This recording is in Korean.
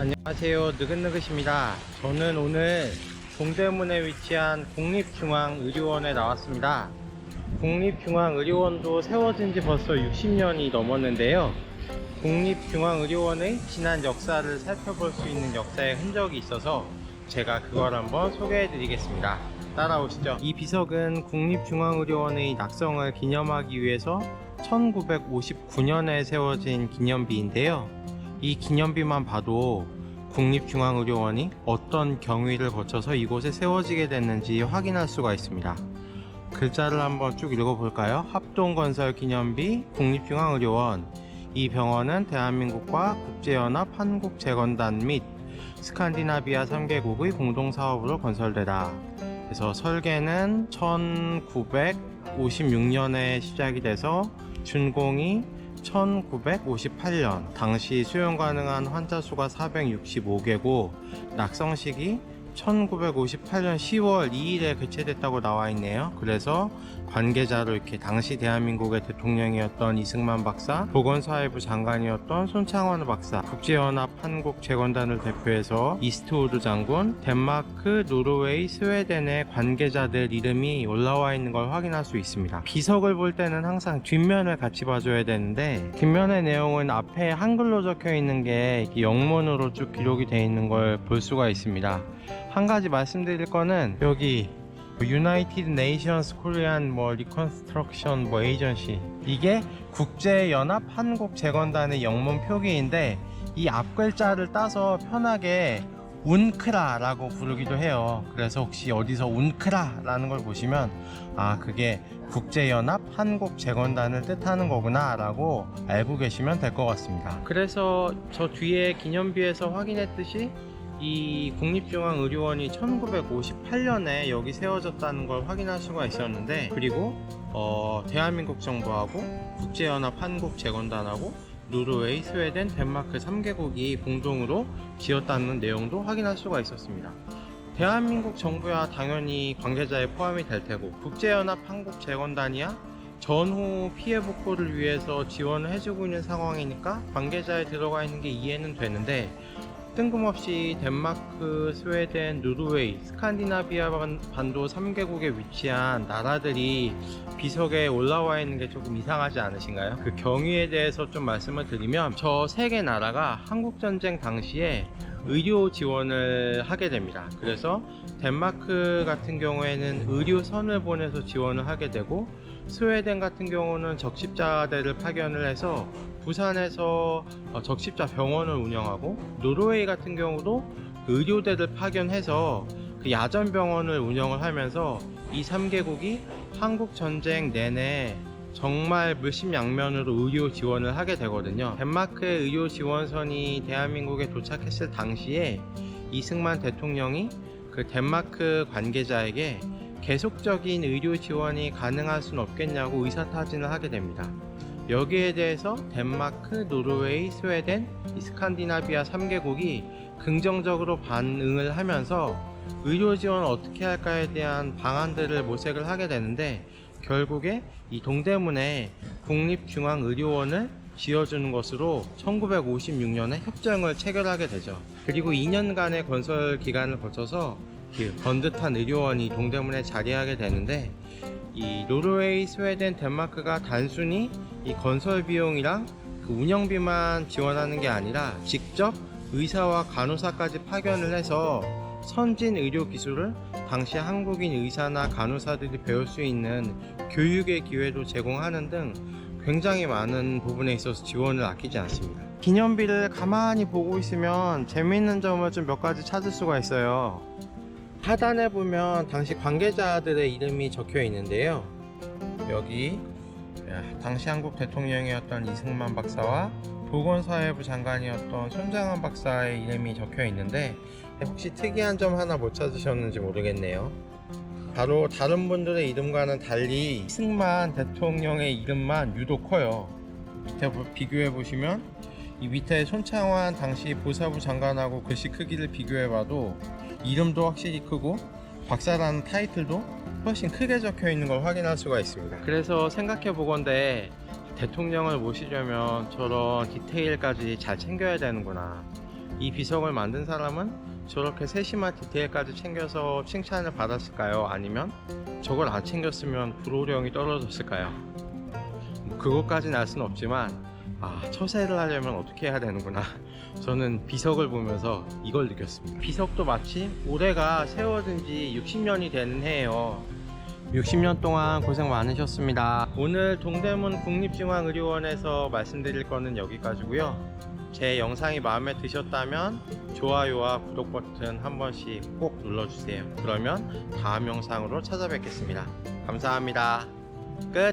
안녕하세요, 느긋느긋입니다. 저는 오늘 동대문에 위치한 국립중앙의료원에 나왔습니다. 국립중앙의료원도 세워진 지 벌써 60년이 넘었는데요, 국립중앙의료원의 지난 역사를 살펴볼 수 있는 역사의 흔적이 있어서 제가 그걸 한번 소개해 드리겠습니다. 따라오시죠. 이 비석은 국립중앙의료원의 낙성을 기념하기 위해서 1959년에 세워진 기념비인데요, 이 기념비만 봐도 국립중앙의료원이 어떤 경위를 거쳐서 이곳에 세워지게 됐는지 확인할 수가 있습니다. 글자를 한번 쭉 읽어볼까요? 합동건설 기념비 국립중앙의료원. 이 병원은 대한민국과 국제연합 한국재건단 및 스칸디나비아 3개국의 공동사업으로 건설되다. 그래서 설계는 1956년에 시작이 돼서 준공이 1958년, 당시 수용 가능한 환자 수가 465개고 낙성 시기 1958년 10월 2일에 개최됐다고 나와 있네요. 그래서 관계자로 이렇게 당시 대한민국의 대통령이었던 이승만 박사, 보건사회부 장관이었던 손창원 박사, 국제연합 한국재건단을 대표해서 이스트우드 장군, 덴마크, 노르웨이, 스웨덴의 관계자들 이름이 올라와 있는 걸 확인할 수 있습니다. 비석을 볼 때는 항상 뒷면을 같이 봐줘야 되는데, 뒷면의 내용은 앞에 한글로 적혀 있는 게 영문으로 쭉 기록이 되어 있는 걸 볼 수가 있습니다. 한 가지 말씀드릴 거는 여기 United Nations Korean Reconstruction Agency, 이게 국제연합 한국재건단의 영문 표기인데 이 앞글자를 따서 편하게 운크라라고 부르기도 해요. 그래서 혹시 어디서 운크라라는 걸 보시면 그게 국제연합 한국재건단을 뜻하는 거구나 라고 알고 계시면 될 것 같습니다. 그래서 저 뒤에 기념비에서 확인했듯이 이 국립중앙의료원이 1958년에 여기 세워졌다는 걸 확인할 수가 있었는데, 그리고 대한민국 정부하고 국제연합 한국재건단하고 노르웨이, 스웨덴, 덴마크 3개국이 공동으로 지었다는 내용도 확인할 수가 있었습니다. 대한민국 정부야 당연히 관계자에 포함이 될 테고, 국제연합 한국재건단이야 전후 피해 복구를 위해서 지원을 해주고 있는 상황이니까 관계자에 들어가 있는 게 이해는 되는데, 뜬금없이 덴마크, 스웨덴, 노르웨이, 스칸디나비아 반도 3개국에 위치한 나라들이 비석에 올라와 있는 게 조금 이상하지 않으신가요? 그 경위에 대해서 좀 말씀을 드리면, 저 세 개 나라가 한국전쟁 당시에 의료 지원을 하게 됩니다. 그래서 덴마크 같은 경우에는 의료선을 보내서 지원을 하게 되고, 스웨덴 같은 경우는 적십자대를 파견을 해서 부산에서 적십자 병원을 운영하고, 노르웨이 같은 경우도 의료대를 파견해서 그 야전병원을 운영을 하면서 이 3개국이 한국전쟁 내내 정말 물심양면으로 의료 지원을 하게 되거든요. 덴마크의 의료 지원선이 대한민국에 도착했을 당시에 이승만 대통령이 그 덴마크 관계자에게 계속적인 의료 지원이 가능할 수는 없겠냐고 의사타진을 하게 됩니다. 여기에 대해서 덴마크, 노르웨이, 스웨덴, 스칸디나비아 3개국이 긍정적으로 반응을 하면서 의료 지원을 어떻게 할까에 대한 방안들을 모색을 하게 되는데, 결국에 이 동대문에 국립중앙의료원을 지어주는 것으로 1956년에 협정을 체결하게 되죠. 그리고 2년간의 건설 기간을 거쳐서 번듯한 의료원이 동대문에 자리하게 되는데, 이 노르웨이, 스웨덴, 덴마크가 단순히 이 건설 비용이랑 그 운영비만 지원하는 게 아니라 직접 의사와 간호사까지 파견을 해서 선진 의료 기술을 당시 한국인 의사나 간호사들이 배울 수 있는 교육의 기회도 제공하는 등 굉장히 많은 부분에 있어서 지원을 아끼지 않습니다. 기념비를 가만히 보고 있으면 재미있는 점을 좀 몇 가지 찾을 수가 있어요. 하단에 보면 당시 관계자들의 이름이 적혀 있는데요, 여기 당시 한국 대통령이었던 이승만 박사와 보건사회부 장관이었던 손장원 박사의 이름이 적혀 있는데, 혹시 특이한 점 하나 못 찾으셨는지 모르겠네요. 바로 다른 분들의 이름과는 달리 이승만 대통령의 이름만 유독 커요. 밑에 비교해 보시면 이 밑에 손창원 당시 보사부 장관하고 글씨 크기를 비교해 봐도 이름도 확실히 크고 박사라는 타이틀도 훨씬 크게 적혀 있는 걸 확인할 수가 있습니다. 그래서 생각해 보건대 대통령을 모시려면 저런 디테일까지 잘 챙겨야 되는구나. 이 비석을 만든 사람은 저렇게 세심한 디테일까지 챙겨서 칭찬을 받았을까요? 아니면 저걸 안 챙겼으면 불호령이 떨어졌을까요? 그것까지는 알 수는 없지만 처세를 하려면 어떻게 해야 되는구나. 저는 비석을 보면서 이걸 느꼈습니다. 비석도 마치 올해가 세워진 지 60년이 되는 해예요. 60년 동안 고생 많으셨습니다. 오늘 동대문 국립중앙의료원에서 말씀드릴 거는 여기까지고요. 제 영상이 마음에 드셨다면 좋아요와 구독 버튼 한 번씩 꼭 눌러주세요. 그러면 다음 영상으로 찾아뵙겠습니다. 감사합니다. 끝.